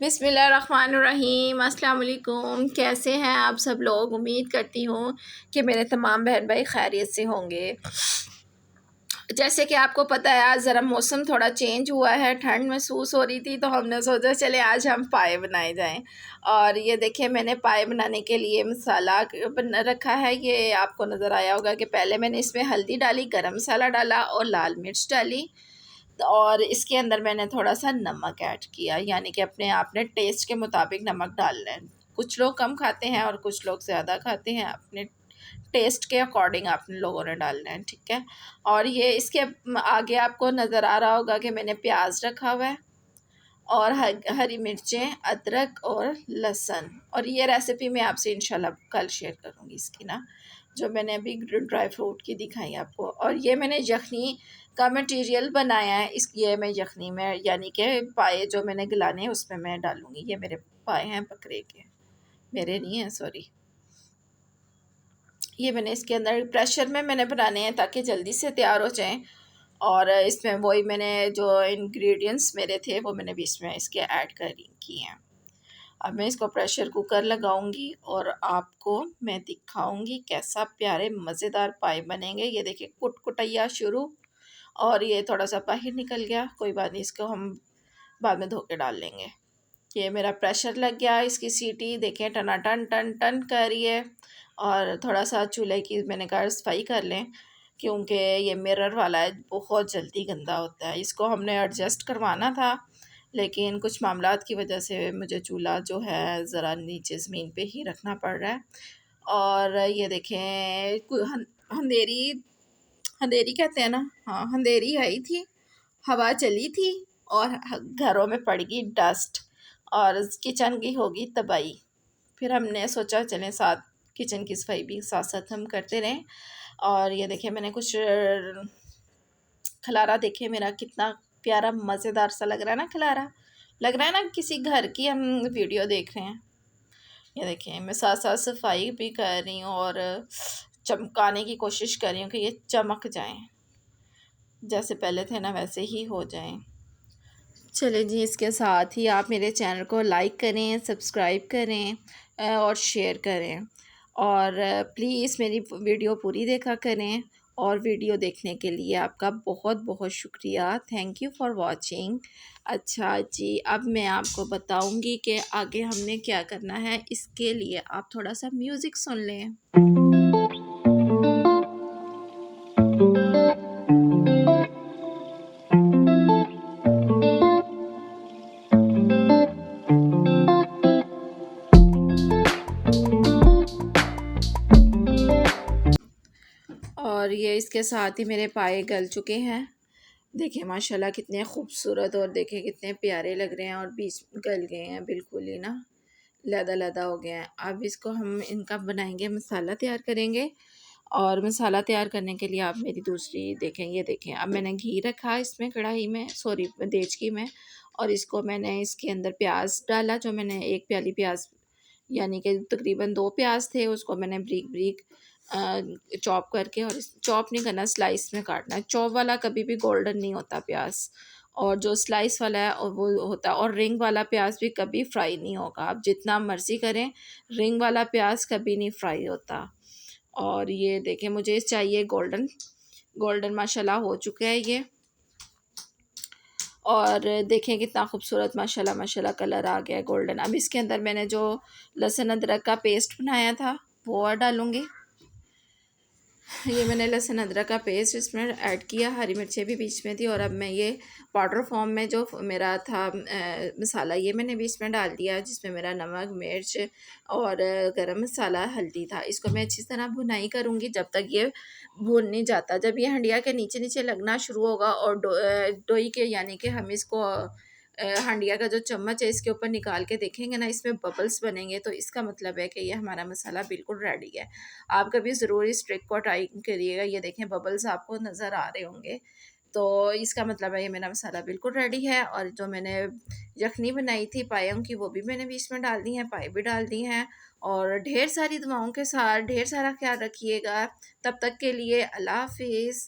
बिस्मिल्लाहिर्रहमानिर्रहीम। अस्सलाम वालेकुम। कैसे हैं आप सब लोग? उम्मीद करती हूँ कि मेरे तमाम बहन भाई खैरियत से होंगे। जैसे कि आपको पता है, आज ज़रा मौसम थोड़ा चेंज हुआ है, ठंड महसूस हो रही थी, तो हमने सोचा चले आज हम पाए बनाए जाएं। और ये देखिए, मैंने पाए बनाने के लिए मसाला बना रखा है। ये आपको नज़र आया होगा कि पहले मैंने इसमें हल्दी डाली, गरम मसाला डाला और लाल मिर्च डाली। और इसके अंदर मैंने थोड़ा सा नमक ऐड किया, यानी कि अपने आपने टेस्ट के मुताबिक नमक डालना है। कुछ लोग कम खाते हैं और कुछ लोग ज़्यादा खाते हैं, अपने टेस्ट के अकॉर्डिंग आप लोगों ने डालना है, ठीक है। और ये इसके आगे आपको नज़र आ रहा होगा कि मैंने प्याज रखा हुआ है और हरी मिर्चें, अदरक और लहसुन। और ये रेसिपी मैं आपसे इंशाल्लाह कल शेयर करूँगी इसकी ना, जो मैंने अभी ड्राई फ्रूट की दिखाई आपको। और ये मैंने यखनी का मटेरियल बनाया है, ये मैं यखनी में यानी कि पाए जो मैंने गलाने हैं उसमें मैं डालूँगी। ये मेरे पाए हैं बकरे के, मेरे नहीं हैं, सॉरी। ये मैंने इसके अंदर प्रेशर में मैंने बनाने हैं ताकि जल्दी से तैयार हो जाएं। और इसमें वही मैंने जो इंग्रेडिएंट्स मेरे थे वो मैंने भी इसमें इसके ऐड किए हैं। अब मैं इसको प्रेशर कुकर लगाऊंगी और आपको मैं दिखाऊंगी कैसा प्यारे मज़ेदार पाए बनेंगे। ये देखिए, कुटकुटैया शुरू और ये थोड़ा सा बाहर निकल गया, कोई बात नहीं, इसको हम बाद में धो के डाल लेंगे। ये मेरा प्रेशर लग गया, इसकी सीटी देखें टनाटन टन टन कर रही है। और थोड़ा सा चूल्हे की मैंने कहा सफाई कर लें, क्योंकि ये मिरर वाला है, बहुत जल्दी गंदा होता है। इसको हमने एडजस्ट करवाना था, लेकिन कुछ मामलात की वजह से मुझे चूल्हा जो है ज़रा नीचे ज़मीन पे ही रखना पड़ रहा है। और ये देखें, अंधेरी अंधेरी कहते हैं ना, हाँ अंधेरी आई थी, हवा चली थी और घरों में पड़ गई डस्ट और किचन की होगी तबाही। फिर हमने सोचा चलें साथ किचन की सफाई भी साथ साथ हम करते रहें। और ये देखिए, मैंने कुछ खलारा, देखे मेरा कितना प्यारा मज़ेदार सा लग रहा है ना, खलारा लग रहा है ना, किसी घर की हम वीडियो देख रहे हैं। ये देखिए, मैं साथ साथ सफाई भी कर रही हूँ और चमकाने की कोशिश कर रही हूँ कि ये चमक जाएं, जैसे पहले थे ना वैसे ही हो जाएं। चलें जी, इसके साथ ही आप मेरे चैनल को लाइक करें, सब्सक्राइब करें और शेयर करें। और प्लीज़ मेरी वीडियो पूरी देखा करें। और वीडियो देखने के लिए आपका बहुत बहुत शुक्रिया। Thank you for watching. अच्छा जी, अब मैं आपको बताऊंगी कि आगे हमने क्या करना है। इसके लिए आप थोड़ा सा म्यूज़िक सुन लें। और ये इसके साथ ही मेरे पाए गल चुके हैं। देखिए माशाल्लाह कितने खूबसूरत और देखिए कितने प्यारे लग रहे हैं, और बीच गल गए हैं बिल्कुल ही ना, लदा लदा हो गया है। अब इसको हम इनका बनाएंगे, मसाला तैयार करेंगे। और मसाला तैयार करने के लिए आप मेरी दूसरी देखें, ये देखें, अब मैंने घी रखा इसमें कढ़ाई में, सॉरी देचकी में। और इसको मैंने इसके अंदर प्याज डाला, जो मैंने एक प्याली प्याज यानी कि तकरीबन 2 प्याज थे, उसको मैंने ब्रीक ब्रीक चॉप करके, और चॉप नहीं करना, स्लाइस में काटना है। चॉप वाला कभी भी गोल्डन नहीं होता प्याज, और जो स्लाइस वाला है और वो होता है। और रिंग वाला प्याज भी कभी फ्राई नहीं होगा, आप जितना मर्ज़ी करें, रिंग वाला प्याज कभी नहीं फ्राई होता। और ये देखें, मुझे चाहिए गोल्डन गोल्डन, माशाल्लाह हो चुका है ये। और देखें कितना खूबसूरत माशाल्लाह माशाल्लाह कलर आ गया है गोल्डन। अब इसके अंदर मैंने जो लहसुन अदरक का पेस्ट बनाया था वो और डालूँगी। ये मैंने लहसुन अदरक का पेस्ट इसमें ऐड किया, हरी मिर्चें भी बीच में थी। और अब मैं ये पाउडर फॉर्म में जो मेरा था मसाला, ये मैंने भी इसमें डाल दिया, जिसमें मेरा नमक, मिर्च और गरम मसाला, हल्दी था। इसको मैं अच्छी तरह भुनाई करूँगी जब तक ये भून नहीं जाता। जब ये हंडिया के नीचे नीचे लगना शुरू होगा और डोई के, यानी कि हम इसको हंडिया का जो चम्मच है इसके ऊपर निकाल के देखेंगे ना, इसमें बबल्स बनेंगे, तो इसका मतलब है कि ये हमारा मसाला बिल्कुल रेडी है। आप कभी ज़रूर इस ट्रिक को ट्राई करिएगा। ये देखें, बबल्स आपको नज़र आ रहे होंगे, तो इसका मतलब है ये मेरा मसाला बिल्कुल रेडी है। और जो मैंने यखनी बनाई थी पायों की, वो भी मैंने बीच में डाल दी हैं, पाए भी डाल दी हैं। और ढेर सारी दुआओं के साथ ढेर सारा ख्याल रखिएगा। तब तक के लिए अल्लाह हाफिज़।